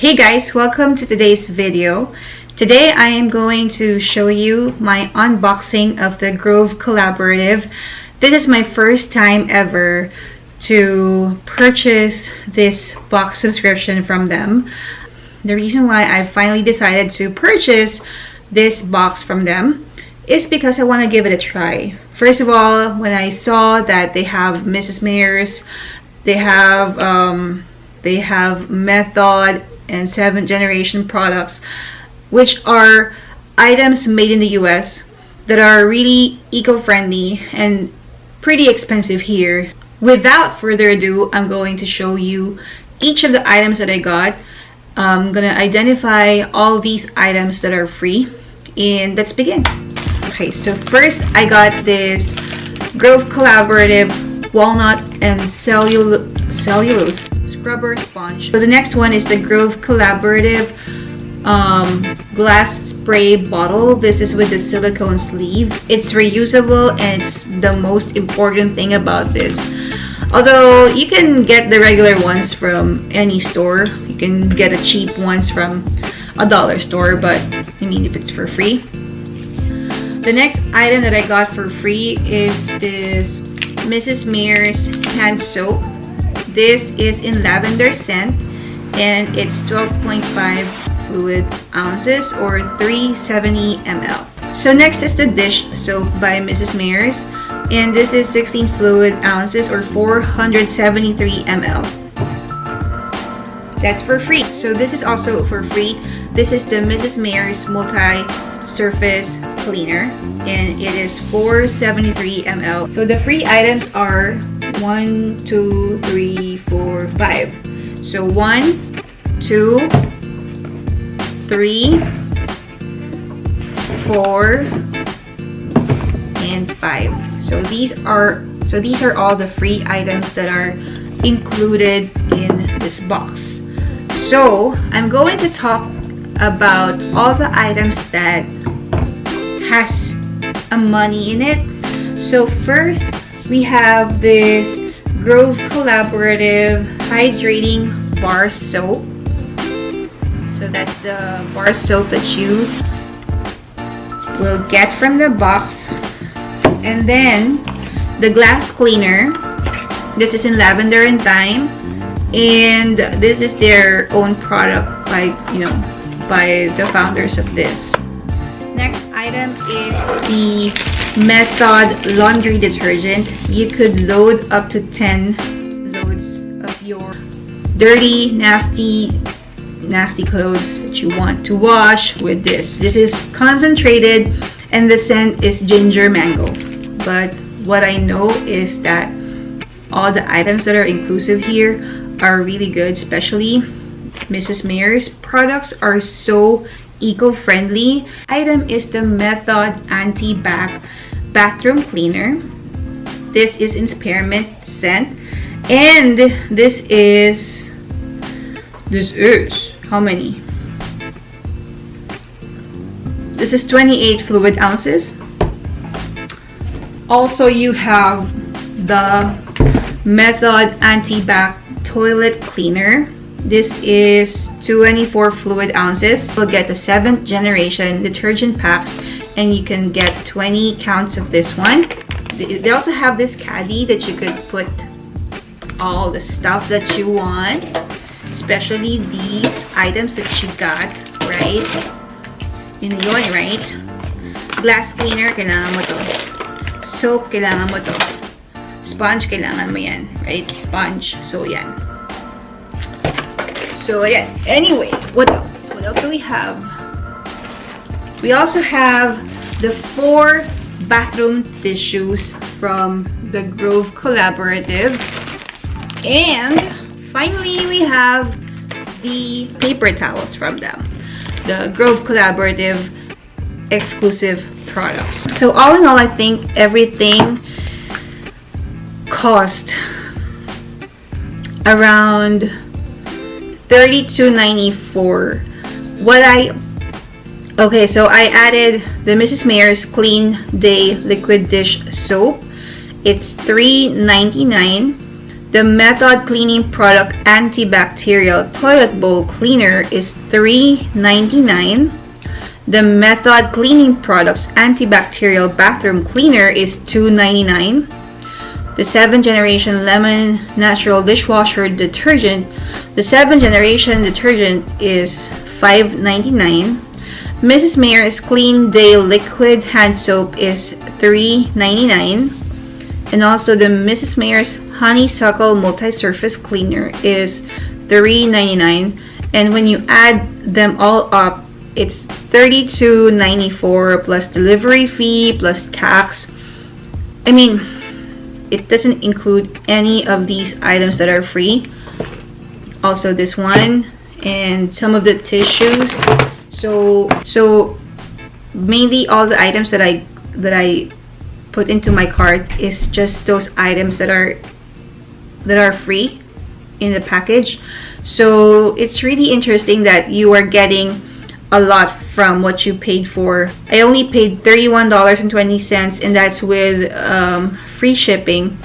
Hey guys, welcome to today's video. Today I am going to show you my unboxing of the Grove Collaborative. This is my first time ever to purchase this box subscription from them. The reason why I finally decided to purchase this box from them is because I want to give it a try. First of all, when I saw that they have Mrs. Mayer's, they have Method and 7th generation products, which are items made in the US that are really eco-friendly and pretty expensive here. Without further ado, I'm going to show you each of the items that I got. I'm gonna identify all these items that are free, and let's begin. Okay, so first I got this Grove Collaborative walnut and cellulose scrubber sponge. So the next one is the Grove Collaborative glass spray bottle. This is with the silicone sleeve. It's reusable, and it's the most important thing about this. Although you can get the regular ones from any store, you can get a cheap ones from a dollar store, but I mean, if it's for free. The next item that I got for free is this Mrs. Mayer's hand soap. This is in lavender scent, and it's 12.5 fluid ounces or 370 ml. So next is the dish soap by Mrs. Mayer's, and this is 16 fluid ounces or 473 ml. That's for free. So this is also for free. This is the Mrs. Mayer's multi-surface cleaner, and it is 473 ml. So the free items are 1, 2, 3, 4, 5. So 1, 2, 3, 4, and 5. So these are all the free items that are included in this box. So I'm going to talk about all the items that has a money in it. So first we have this Grove Collaborative hydrating bar soap. So that's the bar soap that you will get from the box. And then the glass cleaner. This is in lavender and thyme, and this is their own product by the founders of this. Next item is the Method laundry detergent. You could load up to 10 loads of your dirty, nasty clothes that you want to wash with this. This is concentrated, and the scent is ginger mango. But what I know is that all the items that are inclusive here are really good, especially Mrs. Mayer's products are so eco-friendly. Item is the Method anti-bac bathroom cleaner. This is in spearmint scent, and this is how many? This is 28 fluid ounces. Also, you have the Method anti-bac toilet cleaner. This is 24 fluid ounces. You'll get the 7th generation detergent packs, and you can get 20 counts of this one. They also have this caddy that you could put all the stuff that you want, especially these items that you got, right? Yun, right? Glass cleaner, kailangan mo to. Soap, kailangan mo to. Sponge, kailangan mo yan, right? Sponge, so yan. So yeah, anyway, what else? What else do we have? We also have the 4 bathroom tissues from the Grove Collaborative. And finally, we have the paper towels from them. The Grove Collaborative exclusive products. So all in all, I think everything cost around $32.94. Okay, so I added the Mrs. Mayer's Clean Day liquid dish soap. It's $3.99. The Method Cleaning Product Antibacterial Toilet Bowl Cleaner is $3.99. The Method Cleaning Products Antibacterial Bathroom Cleaner is $2.99. The 7th Generation Lemon Natural Dishwasher Detergent, the 7th Generation Detergent is $5.99. Mrs. Mayer's Clean Day Liquid Hand Soap is $3.99. And also the Mrs. Mayer's Honeysuckle Multi-Surface Cleaner is $3.99. And when you add them all up, it's $32.94 plus delivery fee plus tax. I mean, it doesn't include any of these items that are free. Also this one and some of the tissues. So mainly all the items that I put into my cart is just those items that are free in the package. So it's really interesting that you are getting a lot from what you paid for. I only paid $31.20, and that's with free shipping,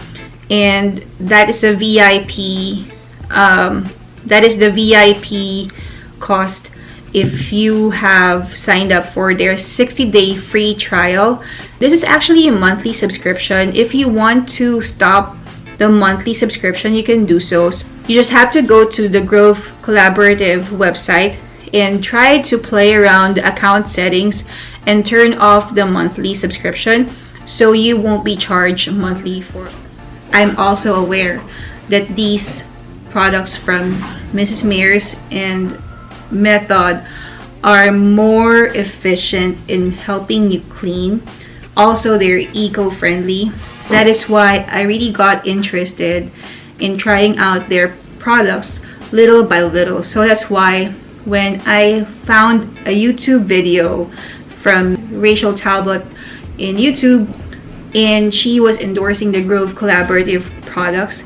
and that is a VIP. That is the VIP cost if you have signed up for their 60-day free trial. This is actually a monthly subscription. If you want to stop the monthly subscription, you can do so. You just have to go to the Grove Collaborative website and try to play around the account settings and turn off the monthly subscription so you won't be charged monthly for. I'm also aware that these products from Mrs. Mayer's and Method are more efficient in helping you clean. Also, they're eco-friendly. That is why I really got interested in trying out their products little by little. So that's why when I found a YouTube video from Rachel Talbot in YouTube and she was endorsing the Grove Collaborative products,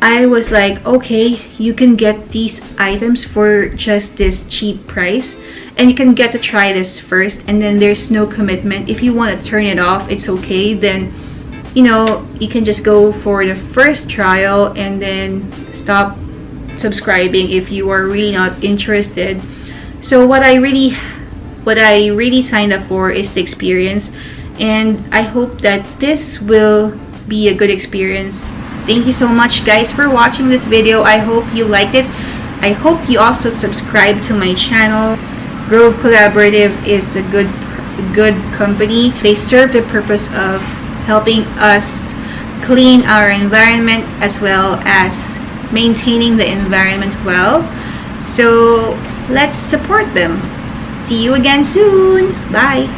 I was like, okay, you can get these items for just this cheap price and you can get to try this first, and then there's no commitment. If you want to turn it off, it's okay. Then, you know, you can just go for the first trial and then stop subscribing if you are really not interested. So what I really signed up for is the experience, and I hope that this will be a good experience. Thank you so much guys for watching this video. I hope you liked it. I hope you also subscribe to my channel. Grove Collaborative is a good company. They serve the purpose of helping us clean our environment as well as maintaining the environment well. So let's support them. See you again soon. Bye.